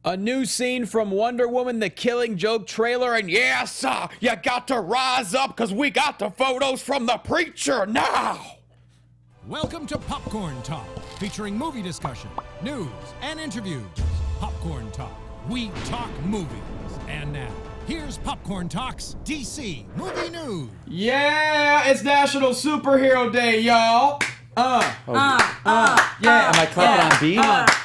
A new scene from Wonder Woman, the Killing Joke trailer, and yeah, sir, you got to rise up because we got the photos from the preacher now. Welcome to Popcorn Talk, featuring movie discussion, news, and interviews. Popcorn Talk. We talk movies. And now, here's Popcorn Talk's DC Movie News. Yeah, it's National Superhero Day, y'all. Yeah. Am I clapping on beat?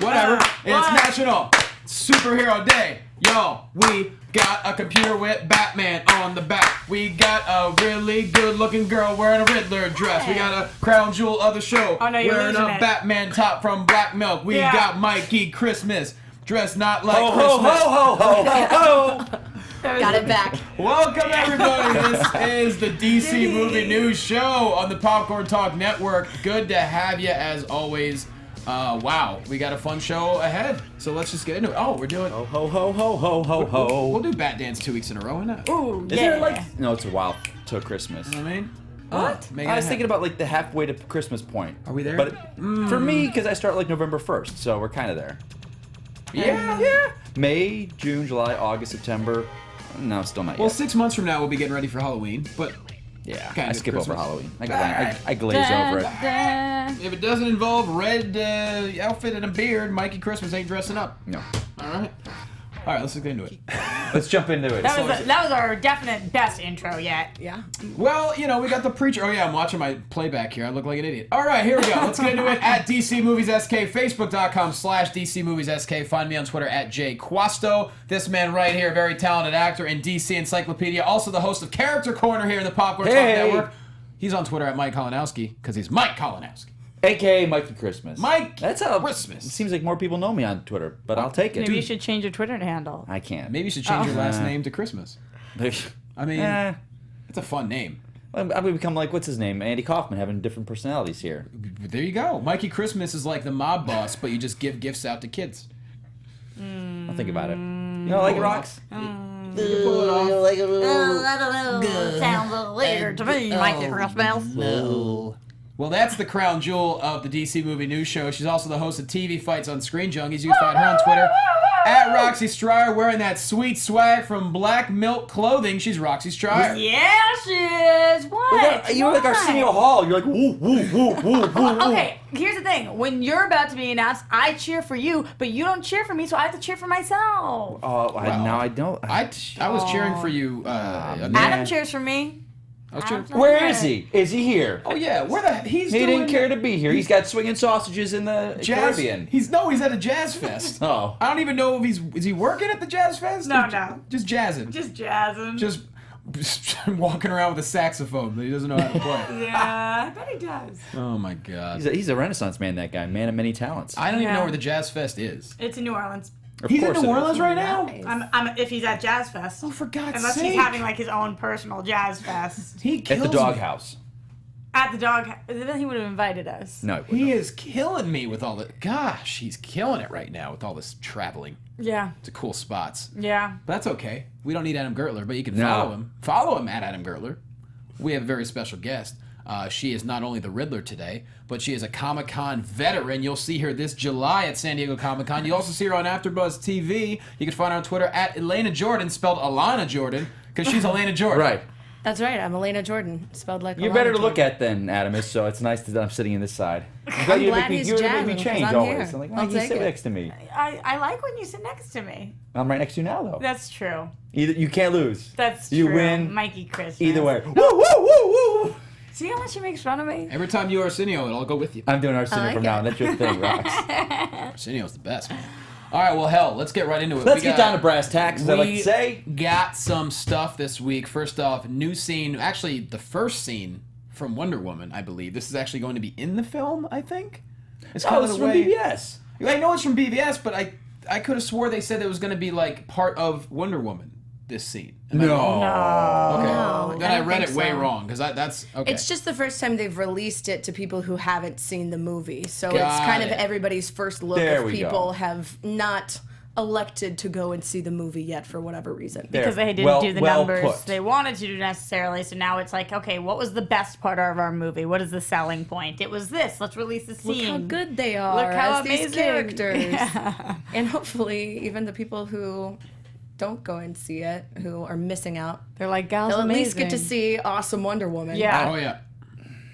Whatever. It's National Superhero Day, y'all. We got a computer with Batman on the back. We got a really good-looking girl wearing a Riddler dress. We got a crown jewel of the show wearing a Batman top from Black Milk. We got Mikey Christmas dressed not like Christmas. Ho, ho, ho, ho, ho. Got it back. Welcome, everybody. This is the DC Movie News Show on the Popcorn Talk Network. Good to have you, as always. Wow, we got a fun show ahead, so let's just get into it. Oh, we're doing... Ho, ho, ho, ho, ho, ho, ho. We'll do Bat Dance 2 weeks in a row, why not? Ooh, Is there like... No, it's a while till Christmas. You know what I mean? What? Make it I was happen. thinking about like the halfway to Christmas point. Are we there? But for me, because I start like November 1st, so we're kind of there. Yeah. May, June, July, August, September. No, still not yet. Well, 6 months from now, we'll be getting ready for Halloween, but yeah, kind I of skip Christmas. over Halloween. I glaze over it. if it doesn't involve red outfit and a beard, Mikey Christmas ain't dressing up. No. All right, let's get into it. Let's jump into it. That was our definite best intro yet. Yeah. Well, you know, we got the preacher. Oh, yeah, I'm watching my playback here. I look like an idiot. All right, here we go. Let's get into it at DC Movies SK, Facebook.com/DC Movies SK. Find me on Twitter at JQuasto. This man right here, very talented actor in DC Encyclopedia. Also the host of Character Corner here in the Popcorn Talk Network. He's on Twitter at Mike Kolanowski because he's Mike Kolanowski. AKA Mikey Christmas. Mike That's how Christmas. It seems like more people know me on Twitter, but I'll take it. Maybe you should change your Twitter handle. I can't. Maybe you should change your last name to Christmas. I mean, it's a fun name. I'm gonna become like, what's his name? Andy Kaufman, having different personalities here. There you go. Mikey Christmas is like the mob boss, but you just give gifts out to kids. I'll think about it. You know, like it rocks? I don't know. Sounds a little weird to me, Mikey Christmas. No. Well, that's the crown jewel of the DC Movie News Show. She's also the host of TV Fights on Screen Junkies. You can find her on Twitter at Roxy Stryer, wearing that sweet swag from Black Milk Clothing. She's Roxy Stryer. Yeah, she is. What? You're like Arsenio Hall. You're like, woo, woo, woo, woo, woo. Okay, here's the thing. When you're about to be announced, I cheer for you, but you don't cheer for me, so I have to cheer for myself. Oh, now I don't. I was cheering for you. Adam cheers for me. Where is he? Is he here? Oh yeah, where the he's He doing didn't care to be here. He's got swinging sausages in the jazz. Caribbean. He's at a jazz fest. Oh. I don't even know if is he working at the jazz fest? No, Or no. Just jazzing. Just jazzing. Just walking around with a saxophone that he doesn't know how to play. Yeah, I bet he does. Oh my god. He's a Renaissance man, that guy. Man of many talents. I don't even know Yeah. where the jazz fest is. It's in New Orleans. Of He's in course New it is. Orleans right now? If he's at Jazz Fest. Oh, for God's Unless sake. he's having like his own personal Jazz Fest. He At kills the me. doghouse. At the dog, then he would have invited us. No, He is killing me with all the... Gosh, he's killing it right now with all this traveling Yeah. to cool spots. Yeah. But that's okay. We don't need Adam Gertler, but you can No. follow him. Follow him at Adam Gertler. We have a very special guest. She is not only the Riddler today, but she is a Comic-Con veteran. You'll see her this July at San Diego Comic-Con. You also see her on AfterBuzz TV. You can find her on Twitter at Elena Jordan, spelled Alana Jordan, because she's Elena Jordan. Right. That's right. I'm Elena Jordan, spelled like. You're Alana better to Jordan. look at than Adam is, so it's nice that I'm sitting in this side. I'm glad he's you make jazzing, me 'cause change I'm always. here. I'm like, why I'll don't you take sit it. next to me? I like when you sit next to me. I'm right next to you now, though. That's true. You can't lose. That's You true. win. Mikey Christmas. Either way. Woo, woo, woo, woo. See how much she makes fun of me? Every time you Arsenio, it'll go with you. I'm doing Arsenio like from it. now on. That's your thing, Rox. Arsenio's the best, man. All right, well, hell, let's get right into it. Let's get down to brass tacks, as I like to say. Got some stuff this week. First off, new scene. Actually, the first scene from Wonder Woman, I believe. This is actually going to be in the film, I think. It's Oh, this is from BBS. I know it's from BBS, but I could have swore they said it was going to be like part of Wonder Woman, this scene. Am I wrong? Okay. No, Then I I don't read think it way so. wrong, because that's... Okay. It's just the first time they've released it to people who haven't seen the movie, so Got it's kind of it. everybody's first look There if we people go. have not elected to go and see the movie yet for whatever reason. Because they didn't do the numbers they wanted to do necessarily. So now it's like, okay, what was the best part of our movie? What is the selling point? It was this. Let's release the scene. Look how good they are. Look how as amazing. these characters. Yeah. And hopefully, even the people who don't go and see it, who are missing out, They're like, gals, they'll at amazing. least get to see awesome Wonder Woman. Yeah. Oh yeah.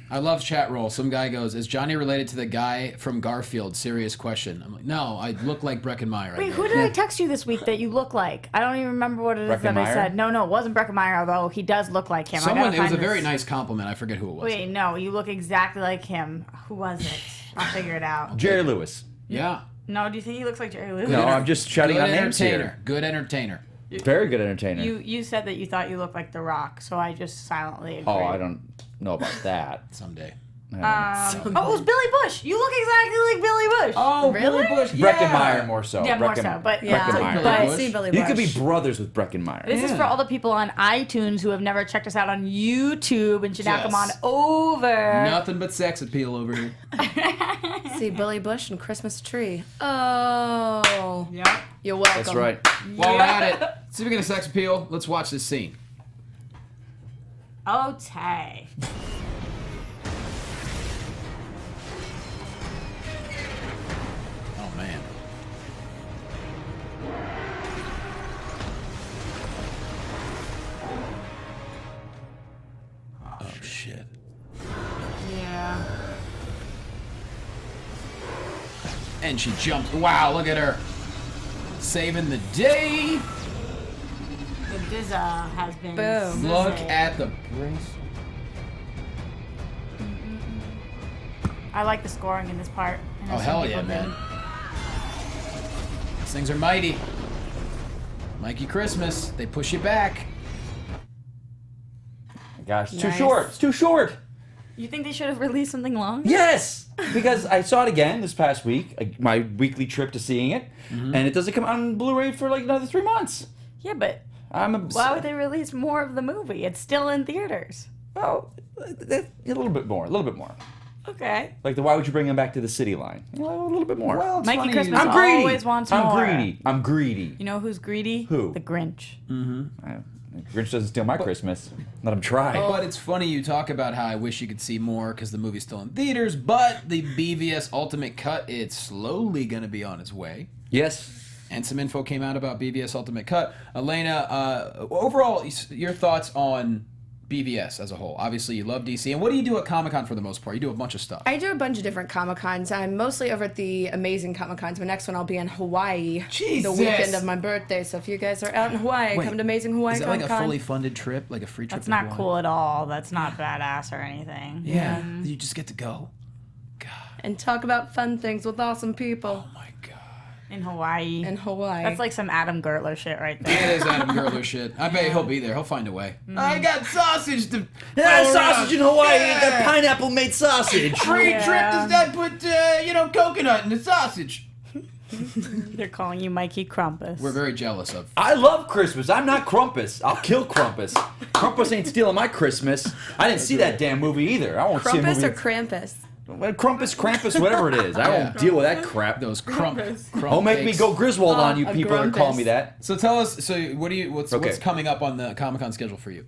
I love chat roll. Some guy goes, "Is Johnny related to the guy from Garfield?" Serious question. I'm like, no, I look like Breckenmeyer. Wait, who did I text you this week that you look like? I don't even remember what it is that I Breckenmeyer? said. No, it wasn't Breckenmeyer, although he does look like him. Someone. It was a very nice. nice compliment. I forget who it was. Wait, no, you look exactly like him. Who was it? I'll figure it out. Jerry Lewis. Yeah. No, do you think he looks like Jerry Lewis? No, I'm just shouting Good out names entertainer. here. Good entertainer. Very good entertainer. You said that you thought you looked like The Rock, so I just silently agreed. Oh, I don't know about that. Someday. Oh, it was Billy Bush. You look exactly like Billy Bush. Oh, Really? Billy Bush. Breckenmeyer more so. Yeah, more so, but Yeah, Breckenmeyer. but I Bush. see Billy Bush. You could be brothers with Breckenmeyer. This is for all the people on iTunes who have never checked us out on YouTube and should now come on over. Nothing but sex appeal over here. see Billy Bush and Christmas Tree. Oh. Yep. You're welcome. That's right. While we're at it, speaking of sex appeal, let's watch this scene. Okay. Oh man. Oh shit. Yeah. And she jumped. Wow, look at her. Saving the day. The Dizza has been. Boom. Look at the brace. I like the scoring in this part. I know Oh, some hell people yeah, man. didn't. These things are mighty. Mikey Christmas. They push you back. Gosh, it's too Nice. short. It's too short. You think they should have released something long? Yes, because I saw it again this past week, my weekly trip to seeing it, and it doesn't come out on Blu-ray for like another 3 months. Yeah, but I'm why would they release more of the movie? It's still in theaters. Well, a little bit more. Okay. Like the why would you bring him back to the city line? A little bit more. Well, it's Mikey funny. Christmas I'm greedy. always wants more. I'm greedy. You know who's greedy? Who? The Grinch. Grinch doesn't steal my Christmas. Let him try. But it's funny you talk about how I wish you could see more because the movie's still in theaters, but the BVS Ultimate Cut, it's slowly going to be on its way. Yes. And some info came out about BVS Ultimate Cut. Elena, overall, your thoughts on BVS as a whole? Obviously, you love DC. And what do you do at Comic-Con for the most part? You do a bunch of stuff. I do a bunch of different Comic-Cons. I'm mostly over at the Amazing Comic-Cons. My next one, I'll be in Hawaii Jesus. the weekend of my birthday. So if you guys are out in Hawaii, Wait, come to Amazing Hawaii Is it like a Comic-Con. fully funded trip? Like a free trip That's to not Hawaii? cool at all. That's not badass or anything. Yeah. You just get to go. God. And talk about fun things with awesome people Oh my God. In Hawaii. in Hawaii. That's like some Adam Gertler shit right there. It is Adam Gertler shit. I bet he'll be there. He'll find a way. I got sausage to. Yeah, throw sausage in around. Hawaii. Yeah. Got pineapple made sausage. Free Yeah. trip does that put coconut in the sausage. They're calling you Mikey Crumpus. We're very jealous of. I love Christmas. I'm not Krampus. I'll kill Krampus. Krampus ain't stealing my Christmas. I didn't see that damn movie either. I won't see a Krampus movie. or Krampus? Krampus, whatever it is. I Yeah. won't deal with that crap. Those crump Don't make me cakes. go Griswold on you a people that call me Grumpus. that. So tell us. So what's Okay. coming up on the Comic-Con schedule for you?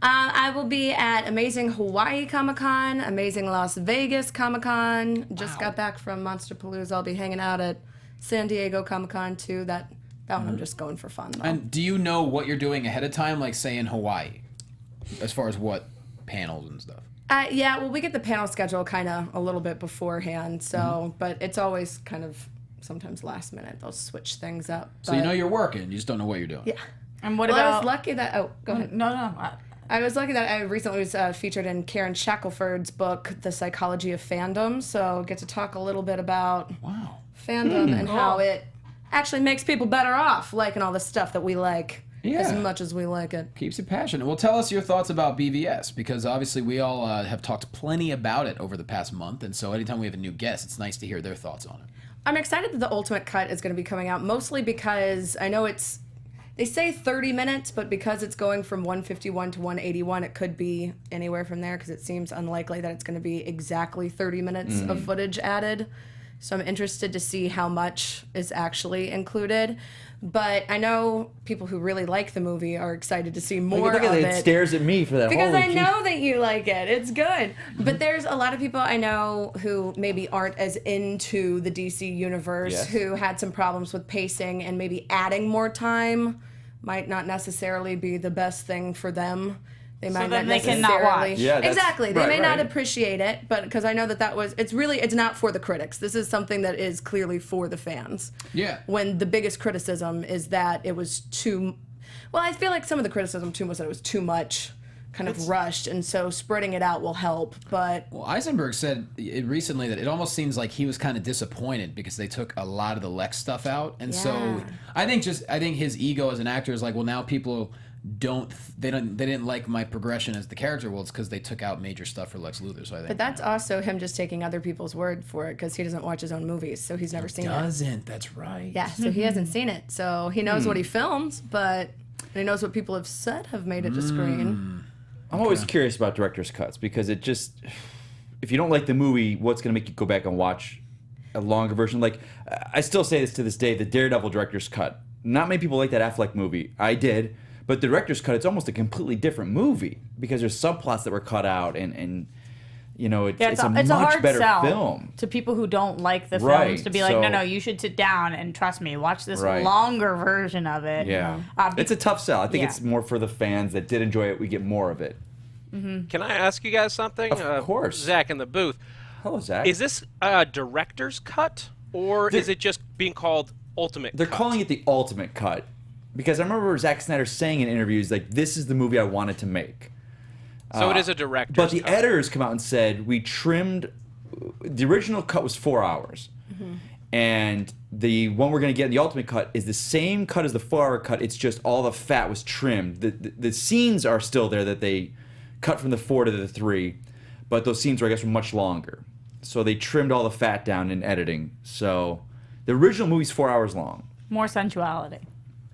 I will be at Amazing Hawaii Comic-Con, Amazing Las Vegas Comic-Con. Just got back from Monsterpalooza. I'll be hanging out at San Diego Comic-Con too. That one I'm just going for fun though. And do you know what you're doing ahead of time, like say in Hawaii, as far as what panels and stuff? Yeah, well, we get the panel schedule kind of a little bit beforehand, so but it's always kind of sometimes last minute. They'll switch things up. So you but- know you're working, you just don't know what you're doing. Yeah. And what Well, I about? was lucky that. Oh, go ahead. No. I was lucky that I recently was featured in Karen Shackelford's book, The Psychology of Fandom. So get to talk a little bit about Wow. fandom and how it actually makes people better off liking all the stuff that we like as Yeah. much as we like it. Keeps you passionate. Well, tell us your thoughts about BVS, because obviously we all have talked plenty about it over the past month, and so anytime we have a new guest, it's nice to hear their thoughts on it. I'm excited that the Ultimate Cut is going to be coming out, mostly because I know they say 30 minutes, but because it's going from 151 to 181, it could be anywhere from there because it seems unlikely that it's going to be exactly 30 minutes of footage added. So I'm interested to see how much is actually included. But I know people who really like the movie are excited to see more Look of at it. it. It stares at me for that. Because Holy I know that you like it. It's good. But there's a lot of people I know who maybe aren't as into the DC universe, who had some problems with pacing, and maybe adding more time might not necessarily be the best thing for them. They might then not they necessarily. cannot watch. Yeah, exactly. They right, may not right. appreciate it, but because I know that was, it's not for the critics. This is something that is clearly for the fans. Yeah. When the biggest criticism is that it was too, well, I feel like some of the criticism too was that it was too much, kind of rushed, and so spreading it out will help. But Well, Eisenberg said recently that it almost seems like he was kind of disappointed because they took a lot of the Lex stuff out, and so Yeah. I think his ego as an actor is like, well, now people they didn't like my progression as the character. Well, it's because they took out major stuff for Lex Luthor. So I think. But that's also him just taking other people's word for it because he doesn't watch his own movies, so he's never seen it. Doesn't. That's right. Yeah, so he hasn't seen it. So he knows what he filmed, but he knows what people have said have made it to screen. I'm always curious about director's cuts because it just, if you don't like the movie, what's going to make you go back and watch a longer version? Like, I still say this to this day, the Daredevil director's cut. Not many people like that Affleck movie. I did. But the director's cut, it's almost a completely different movie because there's subplots that were cut out and you know, it's a much hard better sell film. to people who don't like the Right, films to be like, so- no, you should sit down and trust me, watch this Right. longer version of it. Yeah. Be- It's a tough sell. I think yeah. it's more for the fans that did enjoy it. We get more of it. Can I ask you guys something? Of course. Zach in the booth. Hello, Zach. Is this a director's cut, or is it just being called Ultimate They're Cut? calling it the ultimate cut because I remember Zack Snyder saying in interviews, like, this is the movie I wanted to make. So it is a director's But the cut. editors come out and said, we trimmed, the original cut was 4 hours. And the one we're going to get in the ultimate cut is the same cut as the 4-hour cut. It's just all the fat was trimmed. The scenes are still there that they cut from the 4 to the 3, but those scenes were, I guess, were much longer. So they trimmed all the fat down in editing. So the original movie's 4 hours long. more sensuality.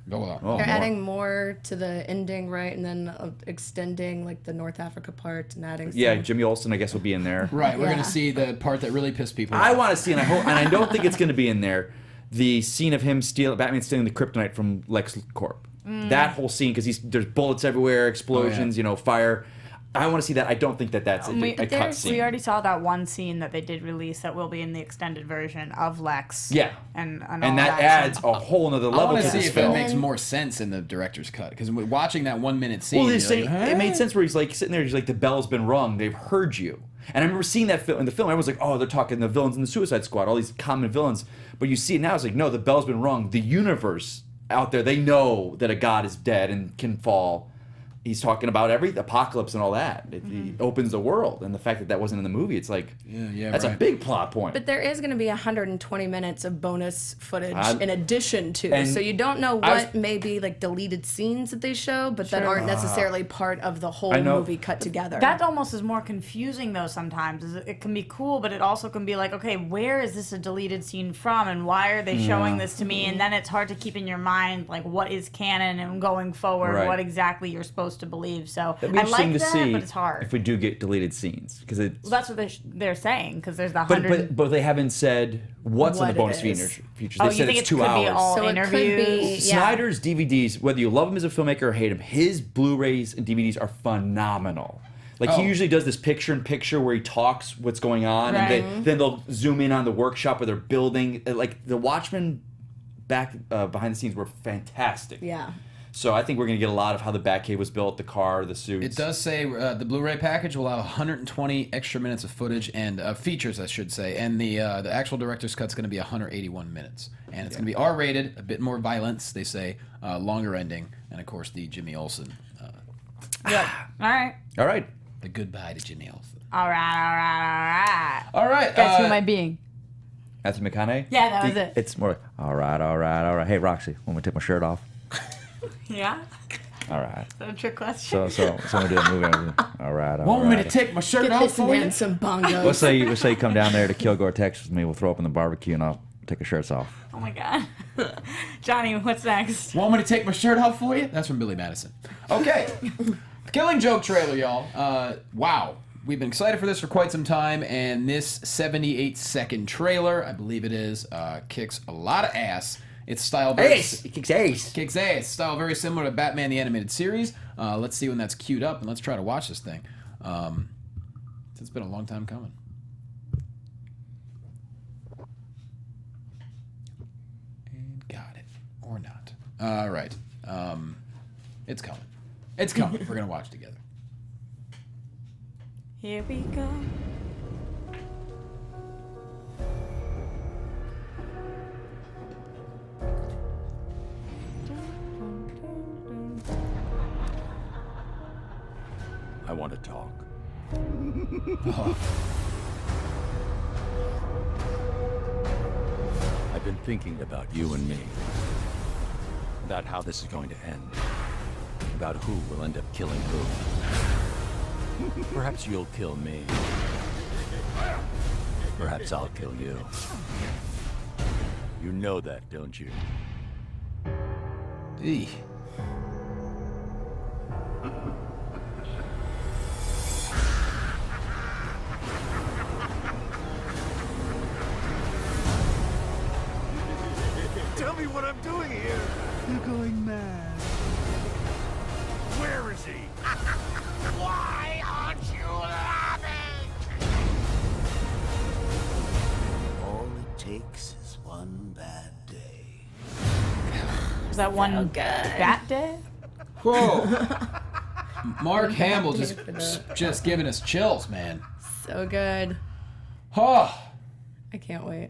Go on. Oh, They're more. adding more to the ending, right? And then extending like the North Africa part and adding Yeah, some. Jimmy Olsen, I guess, will be in there. Right, we're Yeah. gonna see the part that really pissed people I off. want to see, and I hope, and I don't think it's going to be in there. The scene of him Batman stealing the kryptonite from Lex Corp. That whole scene, because there's bullets everywhere, explosions, fire. I want to see that. I don't think that's a cut scene. We already saw that one scene that they did release that will be in the extended version of Lex. Yeah. And all and that adds a whole nother I level want to to see this if film. it makes more sense in the director's cut because watching that 1 minute scene, Well, you're they say, like, it made sense where he's like sitting there, he's like, the bell's been rung, they've heard you. And I remember seeing that in the film, everyone's like, oh, they're talking the villains in the Suicide Squad, all these common villains. But you see it now, it's like, no, the bell's been rung. The universe out there, they know that a god is dead and can fall. He's talking about the apocalypse and all that. He opens the world. And the fact that wasn't in the movie, it's like, that's a right. big plot point. But there is going to be 120 minutes of bonus footage I'm- in addition to, and so you don't know I was- what may be like deleted scenes that they show, but that aren't necessarily part of the whole I know. movie cut together. That almost is more confusing though sometimes. It can be cool, but it also can be like, okay, where is this a deleted scene from and why are they showing this to me? And then it's hard to keep in your mind like what is canon and going forward, Right. what exactly you're supposed to believe. So That'd be I interesting like to that, see but it's hard. if we do get deleted scenes. Because it's. Well, that's what they're saying because there's the 100. But they haven't said what's in What the bonus it is. features. Oh, They you said think it's it 2 could hours. be all So it could interviews? be- Yeah. Snyder's DVDs, whether you love him as a filmmaker or hate him, his Blu-rays and DVDs are phenomenal. Like he usually does this picture-in-picture where he talks what's going on, Right. and then they'll zoom in on the workshop where they're building. Like the Watchmen back behind the scenes were fantastic. yeah. So I think we're going to get a lot of how the Batcave was built, the car, the suits. It does say the Blu-ray package will have 120 extra minutes of footage and features, I should say, and the actual director's cut's going to be 181 minutes, and it's going to be R-rated, a bit more violence, they say, longer ending, and of course the Jimmy Olsen, All right. All right. the goodbye to Jimmy Olsen. All right. All right, Guess who am I being? Matthew McConaughey? Yeah, that was it. It's more like, all right. Hey, Roxy, want me to take my shirt off? Yeah? All right. Is that a trick question? So we do a movie. All right. Want me to take my shirt Get off this for you? and some bongos. Let's say you come down there to Kilgore, Texas with me. We'll throw up in the barbecue and I'll take our shirts off. Oh my god. Johnny, what's next? Want me to take my shirt off for you? That's from Billy Madison. Okay. Killing Joke trailer, y'all. Wow. we've been excited for this for quite some time, and this 78-second trailer, I believe it is, kicks a lot of ass. It's style very It kicks ace. Kicks ass. Style very similar to Batman the Animated Series. Let's see when that's queued up, and let's try to watch this thing. It's been a long time coming. And got it. Or not. All right. It's coming. It's coming. We're going to watch together. Here we go. I want to talk. I've been thinking about you and me. About how this is going to end. About who will end up killing who. Perhaps you'll kill me. Perhaps I'll kill you. You know that, don't you? Eey. Tell me what I'm doing here. You're going mad. Where is he? Why aren't you laughing? All it takes is one bad day. Is that one Bat Day? Whoa. Mark Hamill just giving us chills, man. So good. Oh. I can't wait.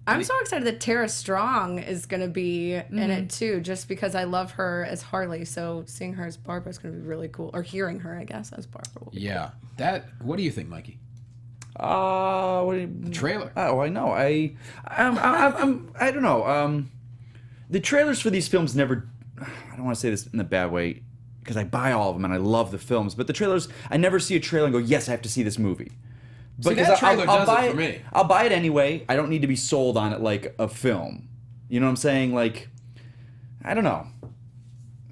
I'm so excited that Tara Strong is going to be in it too, just because I love her as Harley. So seeing her as Barbara is going to be really cool. Or hearing her, I guess, as Barbara. Will be Yeah. What do you think, Mikey? The trailer. Oh, I know. I don't know. The trailers for these films never. I don't want to say this in a bad way, because I buy all of them and I love the films. But the trailers, I never see a trailer and go, "Yes, I have to see this movie." See, that trailer does it for me. I'll buy it anyway. I don't need to be sold on it like a film. You know what I'm saying? Like, I don't know.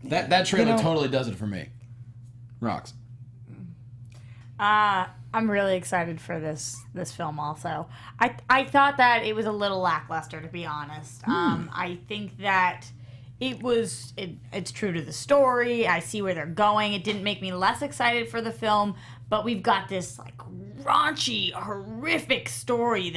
That trailer totally does it for me. Rocks. I'm really excited for this film also. I thought that it was a little lackluster, to be honest. I think that it's true to the story. I see where they're going. It didn't make me less excited for the film, but we've got this like raunchy, horrific story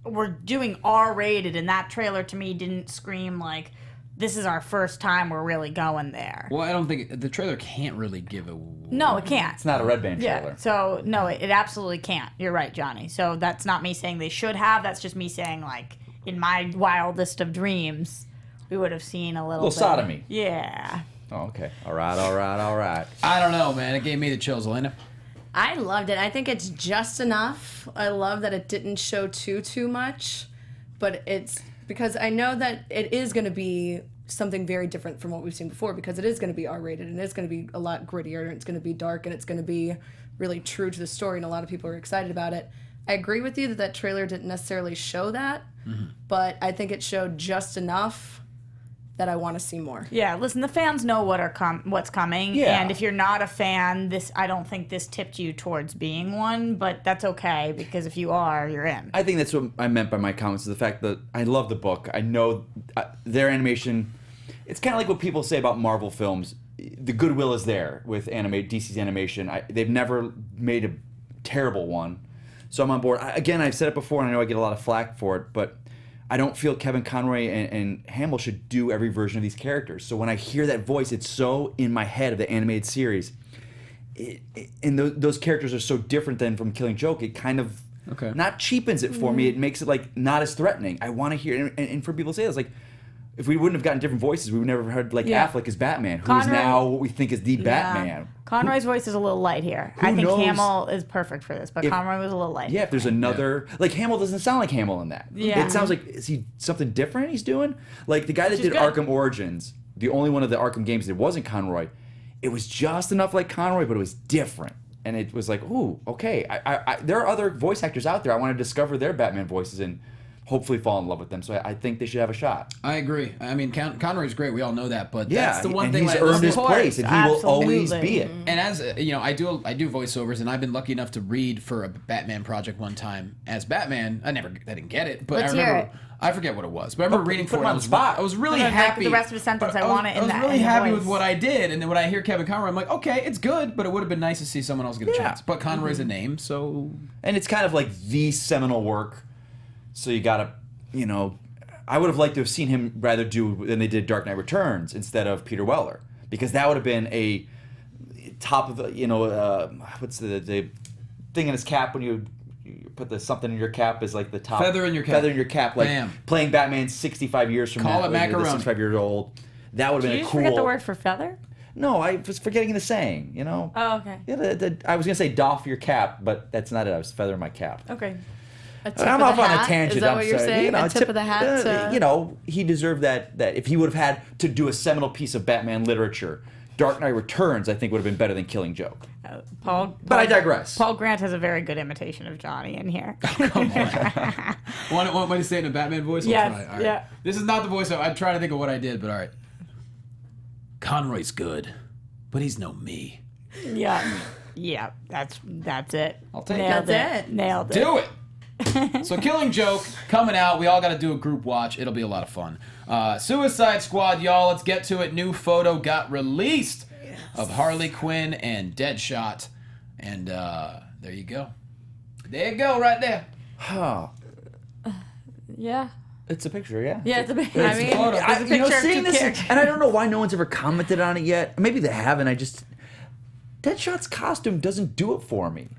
we're doing R-rated, and that trailer to me didn't scream like this is our first time we're really going there. Well, I don't think the trailer can't really give a. No, it can't. It's not a Red Band trailer. Yeah. So no, it absolutely can't. You're right, Johnny. So that's not me saying they should have. That's just me saying, like, in my wildest of dreams, we would have seen a little bit. sodomy. Yeah. Oh, okay. All right. I don't know, man. It gave me the chills, Elena. I loved it. I think it's just enough. I love that it didn't show too much, but it's because I know that it is going to be something very different from what we've seen before, because it is going to be R-rated and it's going to be a lot grittier and it's going to be dark and it's going to be really true to the story, and a lot of people are excited about it. I agree with you that trailer didn't necessarily show that, but I think it showed just enough that I want to see more. Yeah, listen, the fans know what's coming, Yeah. and if you're not a fan, I don't think this tipped you towards being one, but that's okay, because if you are, you're in. I think that's what I meant by my comments, is the fact that I love the book. I know their animation. It's kind of like what people say about Marvel films. The goodwill is there with DC's animation. They've never made a terrible one. So I'm on board. Again, I've said it before, and I know I get a lot of flack for it, but I don't feel Kevin Conroy and Hamill should do every version of these characters. So when I hear that voice, it's so in my head of the animated series. And those characters are so different than from Killing Joke. It kind of not cheapens it for me. It makes it like not as threatening. I want to hear, and for people to say this, like, if we wouldn't have gotten different voices, we would never have heard like Affleck as Batman, who is now what we think is the Batman. Conroy's voice is a little light here. I think Hamill is perfect for this, but Conroy was a little light. Yeah, if there's another... Like, Hamill doesn't sound like Hamill in that. Yeah. It sounds like... Is he something different he's doing? Like, the guy that did Arkham Origins, the only one of the Arkham games that wasn't Conroy, it was just enough like Conroy, but it was different. And it was like, ooh, okay. There are other voice actors out there. I want to discover their Batman voices, and hopefully fall in love with them. So I think they should have a shot. I agree. I mean, Conroy's great. We all know that, but Yeah, that's the one and thing he's like, earned his course, place, and he will always absolutely. be it. And as I do voiceovers, and I've been lucky enough to read for a Batman project one time as Batman. I didn't get it, but Let's I hear remember. it. I forget what it was, but I remember reading put for him it. on the spot. I was really No, like happy. the rest of the sentence, I want it in I was that- really in the happy voice. with what I did, and then when I hear Kevin Conroy, I'm like, okay, it's good, but it would have been nice to see someone else get a chance. But Conroy's a name, so And it's kind of like the seminal work. So you gotta, I would have liked to have seen him rather do than they did Dark Knight Returns instead of Peter Weller, because that would have been a top of the, what's the thing in his cap when you put something in your cap is like the top Feather in your cap. Feather in your cap, like Bam. playing Batman 65 years from Call now, it like, macaroni. 65 years old. That would have Did been you a just cool. forget the word for feather? No, I was forgetting the saying. Oh, okay. Yeah, I was gonna say doff your cap, but that's not it. I was feathering my cap. Okay. A tip I'm of off the on hat? a tangent. Is that I'm what you're sorry. saying? A tip of the hat? He deserved that if he would have had to do a seminal piece of Batman literature, Dark Knight Returns, I think would have been better than Killing Joke. Paul. But I digress. Paul Grant has a very good imitation of Johnny in here. come on. Want me to say it in a Batman voice? I'll Yes, try. All right. yeah. This is not the voice. I'm trying to think of what I did, but all right. Conroy's good, but he's no me. Yeah, that's it. I'll take Nailed it. That's it. Nailed it. Do it. So Killing Joke coming out. We all got to do a group watch. It'll be a lot of fun. Suicide Squad, y'all. Let's get to it. New photo got released of Harley Quinn and Deadshot, and there you go. There you go, right there. Huh. Yeah. It's a picture, yeah. Yeah, it's a big. It's a photo. there's a picture of seeing two this, characters. and I don't know why no one's ever commented on it yet. Maybe they haven't. Deadshot's costume doesn't do it for me.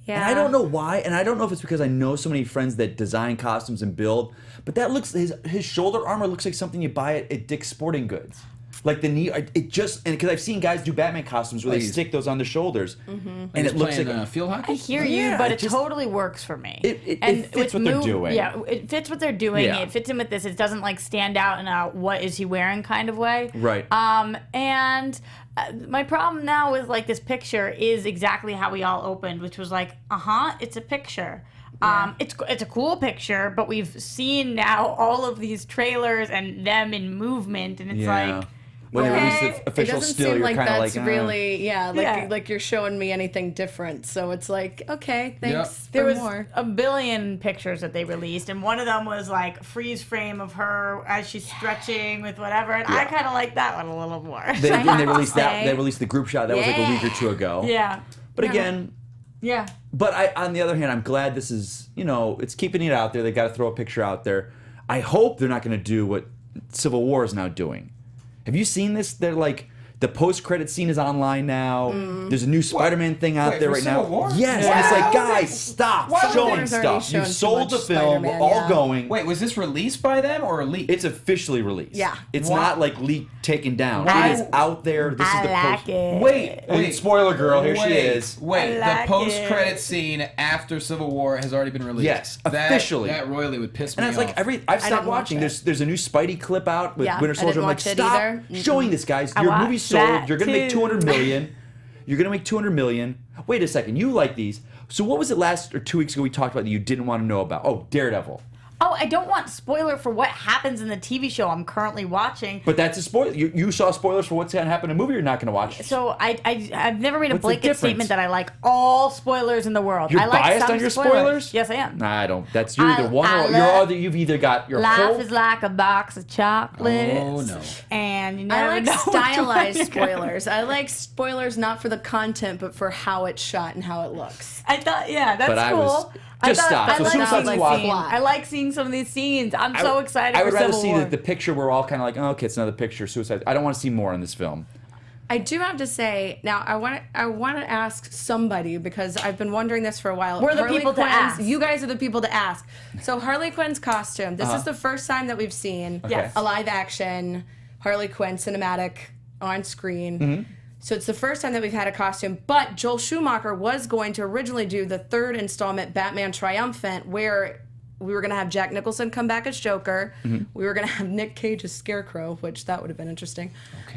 Yeah. And I don't know why, and I don't know if it's because I know so many friends that design costumes and build, but that looks his shoulder armor looks like something you buy at Dick's Sporting Goods. Like the knee, it just, and because I've seen guys do Batman costumes where they Please. stick those on the shoulders, and He's it looks like playing, field hockey. I hear Yeah, you, but it it just- totally works for me. It fits with what they're doing. Yeah, it fits what they're doing. Yeah. It fits in with this. It doesn't like stand out in a what is he wearing kind of way. Right. And my problem now with like this picture is exactly how we all opened, which was like, it's a picture. It's a cool picture, but we've seen now all of these trailers and them in movement, and it's like. When they release Okay. the official it doesn't still, seem you're like kind of that's like, really Yeah. like you're showing me anything different. So it's like, okay, thanks There for was more. a billion pictures that they released, and one of them was like freeze frame of her as she's stretching with whatever, and I kind of like that one a little more. and they released that. They released the group shot that was like a week or two ago. yeah, But again, yeah. but on the other hand, I'm glad this is, it's keeping it out there. They got to throw a picture out there. I hope they're not going to do what Civil War is now doing. Have you seen this? They're like, the post-credit scene is online now. There's a new Spider-Man thing out Wait, there for right Civil now. War? Yes, Why and it's would like, they- guys, stop why would showing There's already stuff. shown You've too sold the much film. Spider-Man, We're all yeah. going. Wait, was this released by them or leaked? It's officially released. Yeah. It's Wow. not like leaked, taken down. I- It is out there. This is I the like post. it. Wait, And spoiler girl, here she is. Wait, I like the post-credit it. scene after Civil War has already been released. Yes, That- officially. That royally would piss me And it's off. like I've stopped didn't watch watching. it. There's a new Spidey clip out with Yeah, Winter I Soldier. didn't I'm like, watch it stop either. showing this, guys. I Your watched movie's sold. that You're gonna make too. 200 million. You're gonna make 200 million. Wait a second. You like these? So what was it last or 2 weeks ago we talked about that you didn't want to know about? Oh, Daredevil. Oh, I don't want spoiler for what happens in the TV show I'm currently watching. But that's a spoiler. You saw spoilers for what's gonna happen in a movie. You're not gonna watch. So I've never made a What's the blanket difference? statement that I like all spoilers in the world. You're I like biased some on your spoilers? Yes, I am. Nah, I don't. That's you're either I- one I or love- you've either got your Life whole. is like a box of chocolates. Oh, no. And you never I like know which one stylized you're gonna- spoilers. I like spoilers not for the content, but for how it's shot and how it looks. I thought, yeah, that's But I cool. was- just stop. I So like Suicide seeing Squad- scenes. I like seeing some of these scenes. I'm so excited I would for rather Civil see War. the picture where we're all kind of like, oh, okay, it's another picture. Suicide. I don't want to see more in this film. I do have to say now. I want to ask somebody because I've been wondering this for a while. We're the Harley people to Quinn's- ask. You guys are the people to ask. So Harley Quinn's costume. This is the first time that we've seen Yes. a live action Harley Quinn cinematic on screen. So it's the first time that we've had a costume. But Joel Schumacher was going to originally do the third installment, Batman Triumphant, where we were going to have Jack Nicholson come back as Joker. We were going to have Nick Cage as Scarecrow, which that would have been interesting.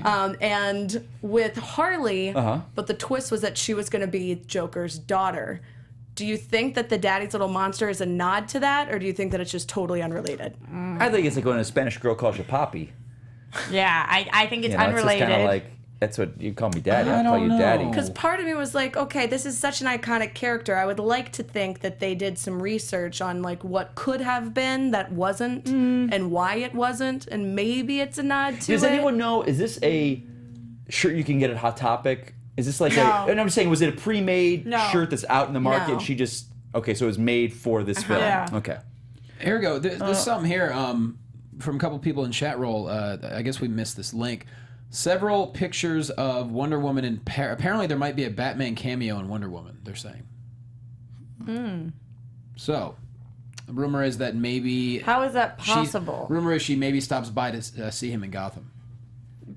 And with Harley, but the twist was that she was going to be Joker's daughter. Do you think that the Daddy's Little Monster is a nod to that, or do you think that it's just totally unrelated? I think it's like when a Spanish girl calls you Papi. Yeah, I think it's You know, unrelated. It's just kind of like, that's what you call me daddy. I I'll call don't you know. daddy. Because part of me was like, okay, this is such an iconic character. I would like to think that they did some research on like what could have been that wasn't and why it wasn't, and maybe it's a nod to Does it. anyone know, is this a shirt you can get at Hot Topic? Is this like No. and I'm saying, was it a pre-made No. shirt that's out in the market? No. And she just, okay, so it was made for this film. Yeah. Okay. Here we go. There's something here from a couple people in chat roll. I guess we missed this link. Several pictures of Wonder Woman in apparently there might be a Batman cameo in Wonder Woman, they're saying. So, the rumor is that maybe... How is that possible? Rumor is she maybe stops by to see him in Gotham.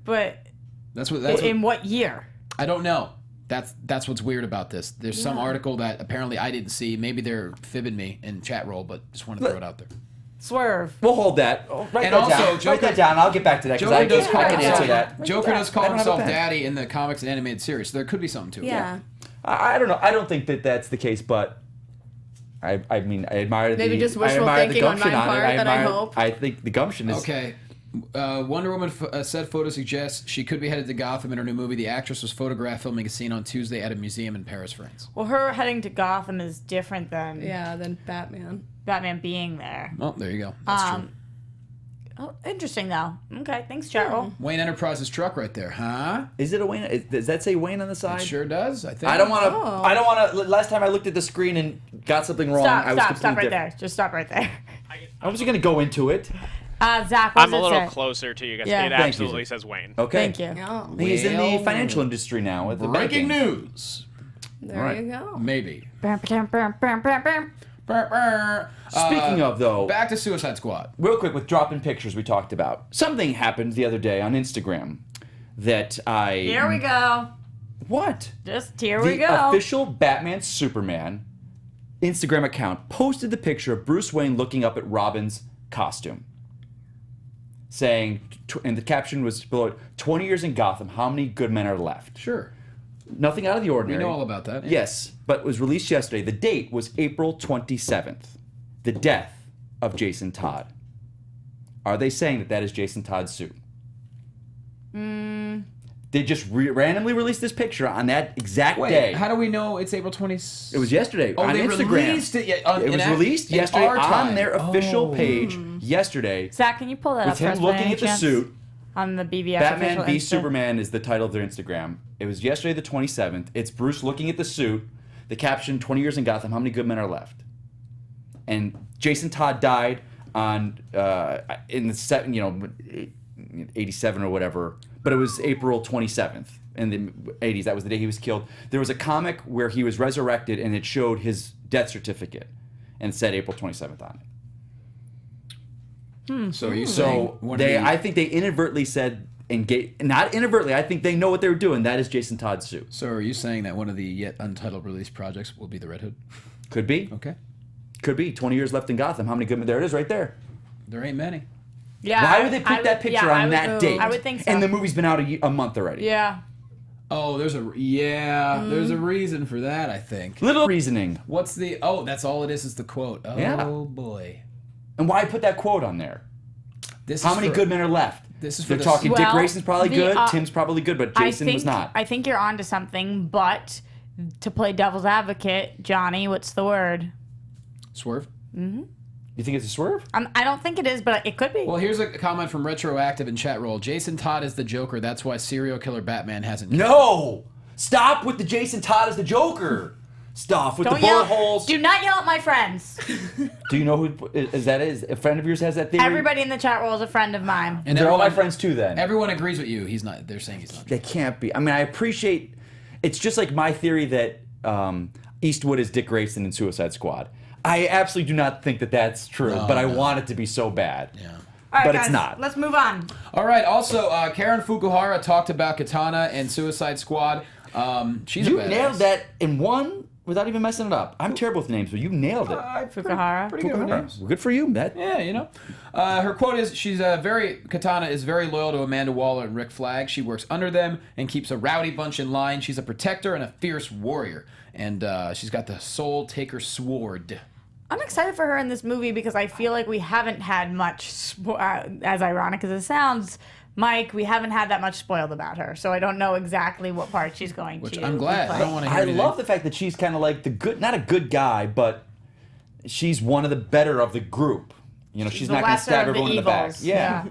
But That's what in what year? I don't know. That's what's weird about this. There's some article that apparently I didn't see. Maybe they're fibbing me in chat roll, but just want to throw it out there. Swerve. We'll hold that. Write And that also, down. Joker- Write that down. I'll get back to that because I can answer that. Joker does call I don't have a himself pen. Daddy in the comics and animated series, so there could be something to it. Yeah. I don't know. I don't think that that's the case, but I mean, I admire Maybe just wishful I admire the thinking on gumption my on it. part that I admire- hope. I think the gumption is Okay. Wonder Woman said photo suggests she could be headed to Gotham in her new movie. The actress was photographed filming a scene on Tuesday at a museum in Paris, France. Well, her heading to Gotham is different than Yeah, then Batman. Batman being there. Oh, there you go. That's true. Oh, interesting though. Okay, thanks, chat roll. Wayne Enterprises truck right there, huh? Is it a Wayne? Does that say Wayne on the side? It sure does, I think. I don't want to. Oh. I don't want to. Last time I looked at the screen and got something wrong. I was Stop completely right different. there. Just stop right there. I wasn't going to go into it. Zach, what I'm does a it little say? closer to you guys. Yeah. It Thank you, absolutely Zach. says Wayne. Okay. Thank you. Oh, He's in the Well, financial industry now with the Breaking banking. news. there All right. you go. Maybe. Speaking of though, Back to Suicide Squad. real quick with dropping pictures we talked about. Something happened the other day on Instagram that I. Here we go. What? Just here The we go. official Batman Superman Instagram account posted the picture of Bruce Wayne looking up at Robin's costume, saying, and the caption was below it, 20 years in Gotham, how many good men are left? Sure. Nothing out of the We ordinary. know all about that. Yes, but it was released yesterday. The date was April 27th, the death of Jason Todd. Are they saying that that is Jason Todd's suit? They just randomly released this picture on that exact Wait, day. how do we know it's April 20th? It was yesterday Oh, on they Instagram. released it. It was released in yesterday our on time. their official Oh. page yesterday. Zach, can you pull that up With for him us by looking any at the chance? suit. On the BVS Batman official v Insta? Superman is the title of their Instagram. It was yesterday the 27th. It's Bruce looking at the suit. The caption, 20 years in Gotham, how many good men are left? And Jason Todd died on in the 87 or whatever, but it was April 27th in the 80s. That was the day he was killed. There was a comic where he was resurrected and it showed his death certificate and said April 27th on it. So are you saying So one of the- I think they inadvertently said, not inadvertently, I think they know what they were doing. That is Jason Todd's suit. So are you saying that one of the yet untitled release projects will be the Red Hood? Could be. Okay. Could be. 20 years left in Gotham. How many good men? There it is right there. There ain't many. Yeah. Why would they I put that picture yeah, on that date? I would think so. And the movie's been out a month already. Yeah. Oh, there's a reason for that, I think. Little reasoning. What's the that's all it is the quote. Oh Yeah. boy. And why put that quote on there? This How is many for- good men are left? This is for They're the- talking Dick Well, Grayson's probably the, good, Tim's probably good, but Jason was not. I think you're onto something, but to play devil's advocate, Johnny, what's the word? Swerve? You think it's a swerve? I don't think it is, but it could be. Well, here's a comment from Retroactive in chat roll. Jason Todd is the Joker. That's why serial killer Batman hasn't. No! Stop with the Jason Todd as the Joker. Stop with Don't the bullet yell. holes. Do not yell at my friends. Do you know who is that? Is a friend of yours has that theory? Everybody in the chat roll is a friend of mine. And They're all my everyone- friends too. Then Everyone agrees with you. He's not. They're saying he's not. they can't be. I mean, I appreciate. It's just like my theory that Eastwood is Dick Grayson in Suicide Squad. I absolutely do not think that that's true, but I want it to be so bad. Yeah. All right, But guys, it's not. Let's move on. All right. Also, Karen Fukuhara talked about Katana and Suicide Squad. She's You a badass. nailed that in one without even messing it up. I'm terrible with names, but you nailed it. Fukuhara. Pretty good with names. Well, good for you. That Yeah, you know. Her quote is, Katana is very loyal to Amanda Waller and Rick Flag. She works under them and keeps a rowdy bunch in line. She's a protector and a fierce warrior. And she's got the Soul Taker Sword. I'm excited for her in this movie because I feel like we haven't had much, as ironic as it sounds, Mike, we haven't had that much spoiled about her. So I don't know exactly what part she's going Which to I'm glad. play. I don't want to hear I anything. love the fact that she's kind of like the good, not a good guy, but she's one of the better of the group. You know, she's the not going to lesser stab of the everyone in the back. evils. Yeah.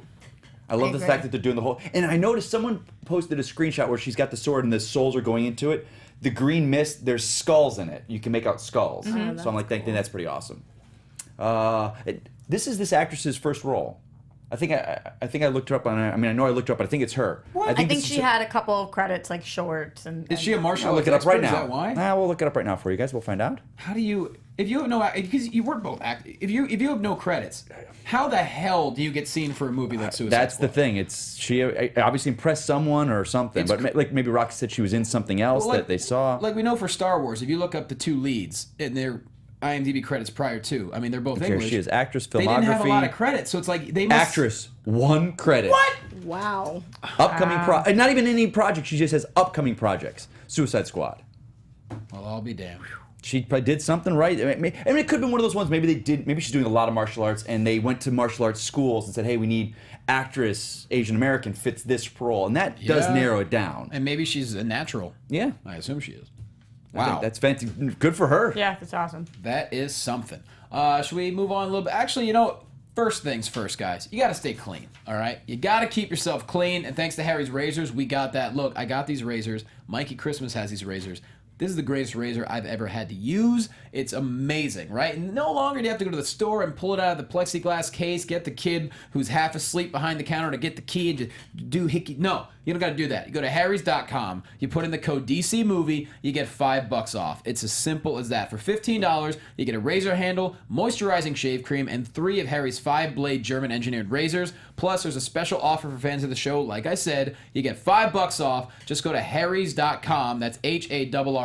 I love the agree. fact that they're doing the whole. And I noticed someone posted a screenshot where she's got the sword and the souls are going into it. The green mist, there's skulls in it. You can make out skulls. So I'm like thinking that's pretty awesome. This is this actress's first role. I think I looked her up on. I mean, I know I looked her up, but I think it's her. What? I think this she is- had a couple of credits, like shorts. Is she a martial I'll arts look it up right expert? Is now. that why? Nah, we'll look it up right now for you guys. We'll find out. How do you, if you have no, because you weren't both act, if you have no credits, how the hell do you get seen for a movie like Suicide That's Squad? the thing. It's she obviously impressed someone or something, It's but like maybe Rocky said she was in something else Well, that they saw. Like we know for Star Wars, if you look up the two leads in their IMDb credits prior to, I mean, they're both Here English. she is, actress, filmography. They didn't have a lot of credits, so it's like they must. Actress, 1 credit. What? Wow. Upcoming and not even any project. She just has upcoming projects. Suicide Squad. Well, I'll be damned. She probably did something right. I mean, it could have been one of those ones. Maybe they did. Maybe she's doing a lot of martial arts, and they went to martial arts schools and said, "Hey, we need actress, Asian American fits this role," and that does Yeah. narrow it down. And maybe she's a natural. Yeah, I assume she is. I Wow. think that's fantastic. Good for her. Yeah, that's awesome. That is something. Should we move on a little bit? Actually, you know, first things first, guys. You got to stay clean, all right? You got to keep yourself clean. And thanks to Harry's Razors, we got that. Look, I got these razors. Mikey Christmas has these razors. This is the greatest razor I've ever had to use. It's amazing, right? And no longer do you have to go to the store and pull it out of the plexiglass case, get the kid who's half asleep behind the counter to get the key and just do hickey. No, you don't got to do that. You go to harrys.com, you put in the code DCMovie, you get $5 off. It's as simple as that. For $15, you get a razor handle, moisturizing shave cream, and 3 of Harry's 5-blade German engineered razors. Plus, there's a special offer for fans of the show. Like I said, you get $5 off. Just go to harrys.com. That's